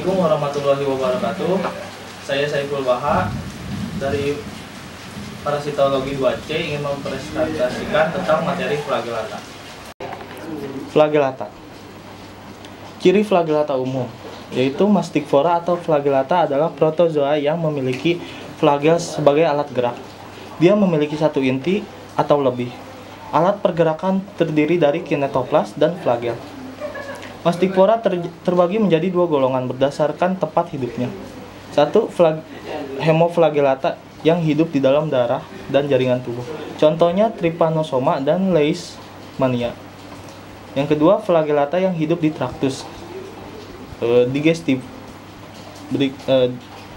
Assalamualaikum warahmatullahi wabarakatuh. Saya Saiful Baha dari Parasitologi 2C ingin mempresentasikan tentang materi flagellata. Flagellata. Ciri flagellata umum yaitu Masticvora atau flagellata adalah protozoa yang memiliki flagel sebagai alat gerak. Dia memiliki satu inti atau lebih. Alat pergerakan terdiri dari kinetoplas dan flagel. Masticvora terbagi menjadi dua golongan berdasarkan tempat hidupnya. Satu, hemoflagellata yang hidup di dalam darah dan jaringan tubuh. Contohnya Trypanosoma dan Leishmania. Yang kedua, flagellata yang hidup di traktus digestif. Yang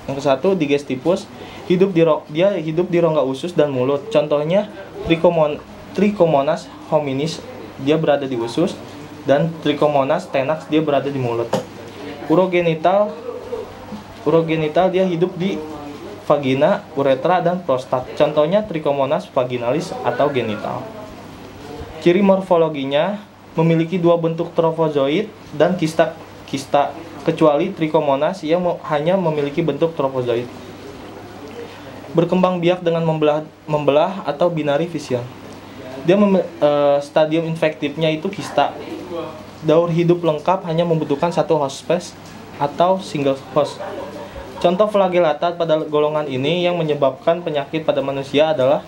ke-1, digestivus, dia hidup di rongga usus dan mulut. Contohnya Trichomonas hominis, dia berada di usus, dan Trichomonas tenax dia berada di mulut. Urogenital dia hidup di vagina, uretra, dan prostat. Contohnya Trichomonas vaginalis atau genital. Ciri morfologinya memiliki dua bentuk trofozoid dan kista, kecuali Trichomonas yang hanya memiliki bentuk trofozoid. Berkembang biak dengan membelah atau binary fission. Dia stadium infektifnya itu kista. Daur hidup lengkap hanya membutuhkan satu host space atau single host. Contoh flagellata pada golongan ini yang menyebabkan penyakit pada manusia adalah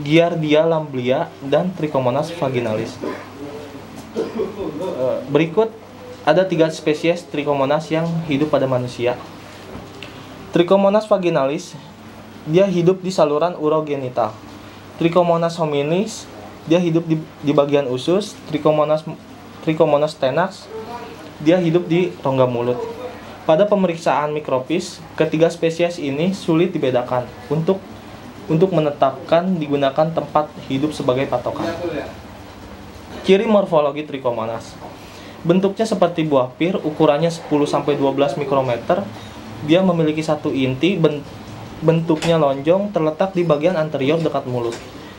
Giardia lamblia dan Trichomonas vaginalis. Berikut ada 3 spesies Trichomonas yang hidup pada manusia. Trichomonas vaginalis, dia hidup di saluran urogenital. Trichomonas hominis, dia hidup di bagian usus. Trichomonas tenax, dia hidup di rongga mulut. Pada pemeriksaan mikrofis, ketiga spesies ini sulit dibedakan untuk menetapkan digunakan tempat hidup sebagai patokan. Ciri morfologi Trichomonas. Bentuknya seperti buah pir, ukurannya 10-12 mikrometer. Dia memiliki satu inti, bentuknya lonjong, terletak di bagian anterior dekat mulut.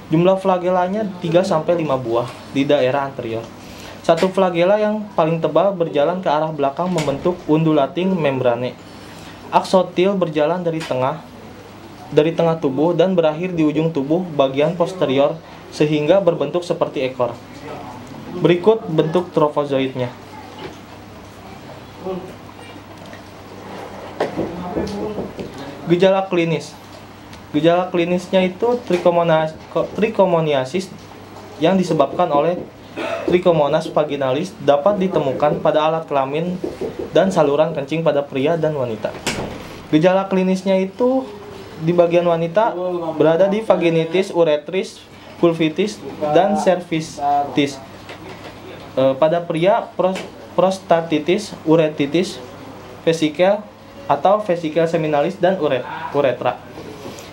Jumlah flagellanya 3-5 buah di daerah anterior. Satu flagella yang paling tebal berjalan ke arah belakang membentuk undulating membrane. Aksotil berjalan dari tengah tubuh dan berakhir di ujung tubuh bagian posterior sehingga berbentuk seperti ekor. Berikut bentuk trofozoidnya. Gejala klinis. Gejala klinisnya itu trichomoniasis yang disebabkan oleh Trichomonas vaginalis dapat ditemukan pada alat kelamin dan saluran kencing pada pria dan wanita. Gejala klinisnya itu di bagian wanita berada di vaginitis, uretris, vulvitis, dan cervicis. Pada pria prostatitis, uretitis, vesikel atau vesikel seminalis dan uretra.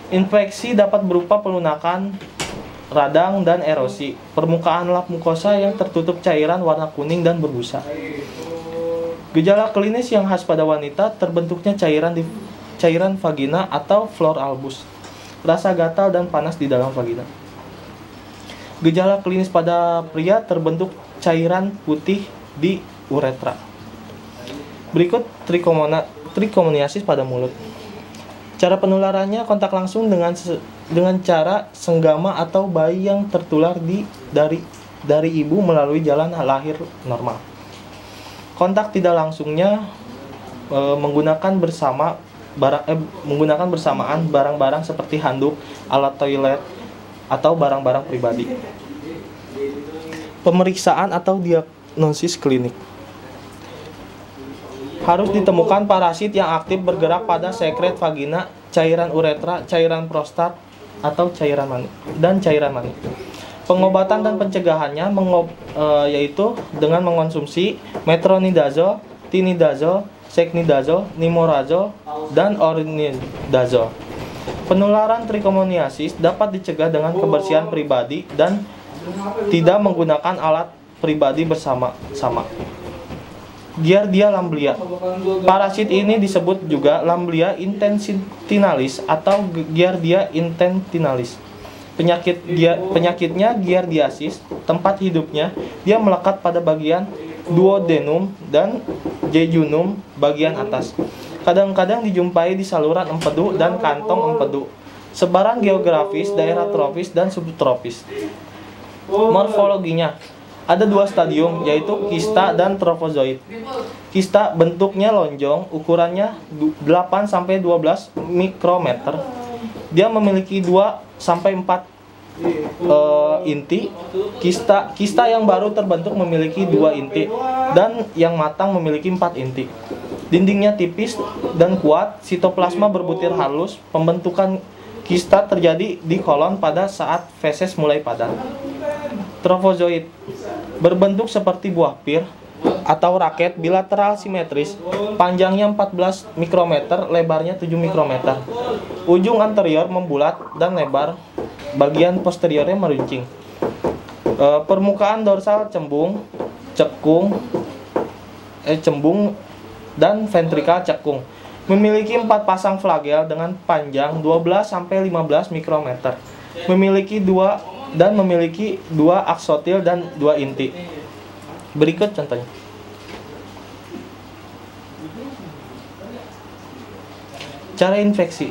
Infeksi dapat berupa pelunakan, radang, dan erosi. Permukaan lap mukosa yang tertutup cairan warna kuning dan berbusa. Gejala klinis yang khas pada wanita terbentuknya cairan vagina atau flor albus. Rasa gatal dan panas di dalam vagina. Gejala klinis pada pria terbentuk cairan putih di uretra. Berikut trichomoniasis pada mulut. Cara penularannya kontak langsung dengan cara senggama atau bayi yang tertular dari ibu melalui jalan lahir normal. Kontak tidak langsungnya menggunakan bersamaan barang-barang seperti handuk, alat toilet, atau barang-barang pribadi. Pemeriksaan atau diagnosis klinik. Harus ditemukan parasit yang aktif bergerak pada sekret vagina, cairan uretra, cairan prostat, atau cairan mani. Pengobatan dan pencegahannya yaitu dengan mengonsumsi metronidazole, tinidazole, secnidazole, nimorazole, dan orinidazole. Penularan trichomoniasis dapat dicegah dengan kebersihan pribadi dan tidak menggunakan alat pribadi bersama-sama. Giardia lamblia. Parasit ini disebut juga Lamblia intestinalis atau Giardia intestinalis. Penyakitnya giardiasis. Tempat hidupnya dia melekat pada bagian duodenum, dan jejunum bagian atas. Kadang-kadang dijumpai di saluran empedu dan kantong empedu. Sebaran geografis, daerah tropis dan subtropis. Morfologinya ada dua stadium, yaitu kista dan trofozoid. Kista bentuknya lonjong, ukurannya 8-12 mikrometer. Dia memiliki 2-4 inti. Kista yang baru terbentuk memiliki 2 inti, dan yang matang memiliki 4 inti. Dindingnya tipis dan kuat. Sitoplasma berbutir halus. Pembentukan kista terjadi di kolon pada saat feses mulai padat. Trofozoid berbentuk seperti buah pir atau raket bilateral simetris. Panjangnya 14 mikrometer, lebarnya 7 mikrometer. Ujung anterior membulat dan lebar. Bagian posteriornya meruncing. Permukaan dorsal cembung dan ventrikal cekung. Memiliki 4 pasang flagel dengan panjang 12-15 mikrometer. Memiliki 2 aksotil dan 2 inti. Berikut contohnya. Cara infeksi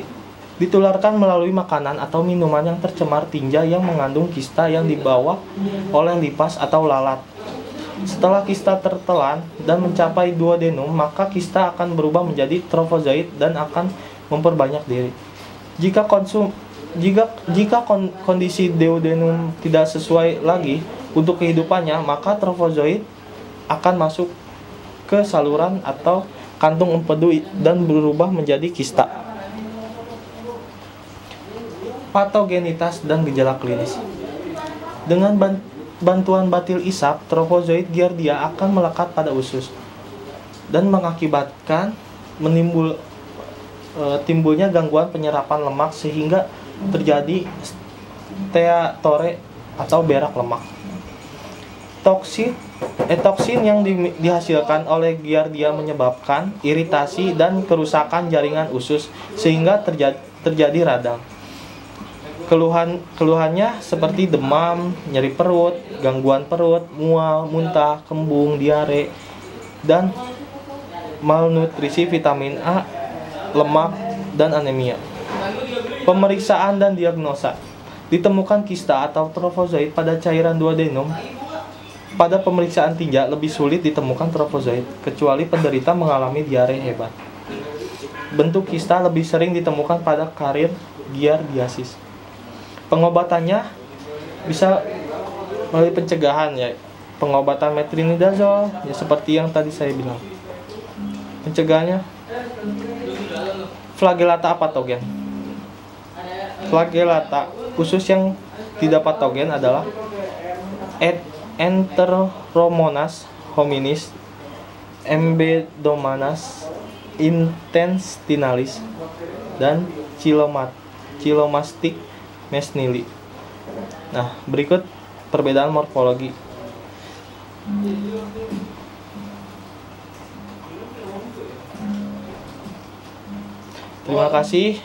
ditularkan melalui makanan atau minuman yang tercemar tinja yang mengandung kista yang dibawa oleh lipas atau lalat. Setelah kista tertelan dan mencapai duodenum, maka kista akan berubah menjadi trofozoid dan akan memperbanyak diri. Jika kondisi duodenum tidak sesuai lagi untuk kehidupannya, maka trofozoid akan masuk ke saluran atau kantung empedu dan berubah menjadi kista. Patogenitas dan gejala klinis. Dengan bantuan batil isap, trofozoid giardia akan melekat pada usus dan mengakibatkan timbulnya gangguan penyerapan lemak sehingga terjadi steatore atau berak lemak. Toksin yang dihasilkan oleh giardia menyebabkan iritasi dan kerusakan jaringan usus sehingga terjadi radang. Keluhannya seperti demam, nyeri perut, gangguan perut, mual, muntah, kembung, diare, dan malnutrisi vitamin A, lemak, dan anemia. Pemeriksaan dan diagnosa. Ditemukan kista atau trofozoid pada cairan duodenum. Pada pemeriksaan tinja lebih sulit ditemukan trofozoid, kecuali penderita mengalami diare hebat. Bentuk kista lebih sering ditemukan pada karir giardiasis. Pengobatannya bisa melalui pencegahan, ya, pengobatan metronidazole, ya seperti yang tadi saya bilang. Pencegahannya flagellata apatogen. Flagellata khusus yang tidak patogen adalah Enteromonas hominis, Embedomonas intestinalis, dan Chilomastic mesnili. Nah, berikut perbedaan morfologi. Terima kasih.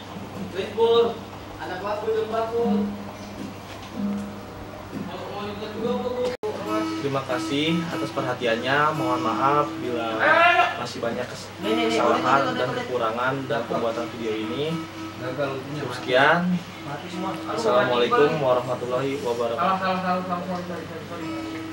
Terima kasih atas perhatiannya. Mohon maaf bila masih banyak kesalahan dan kekurangan dalam pembuatan video ini. Sekian. Assalamualaikum warahmatullahi wabarakatuh.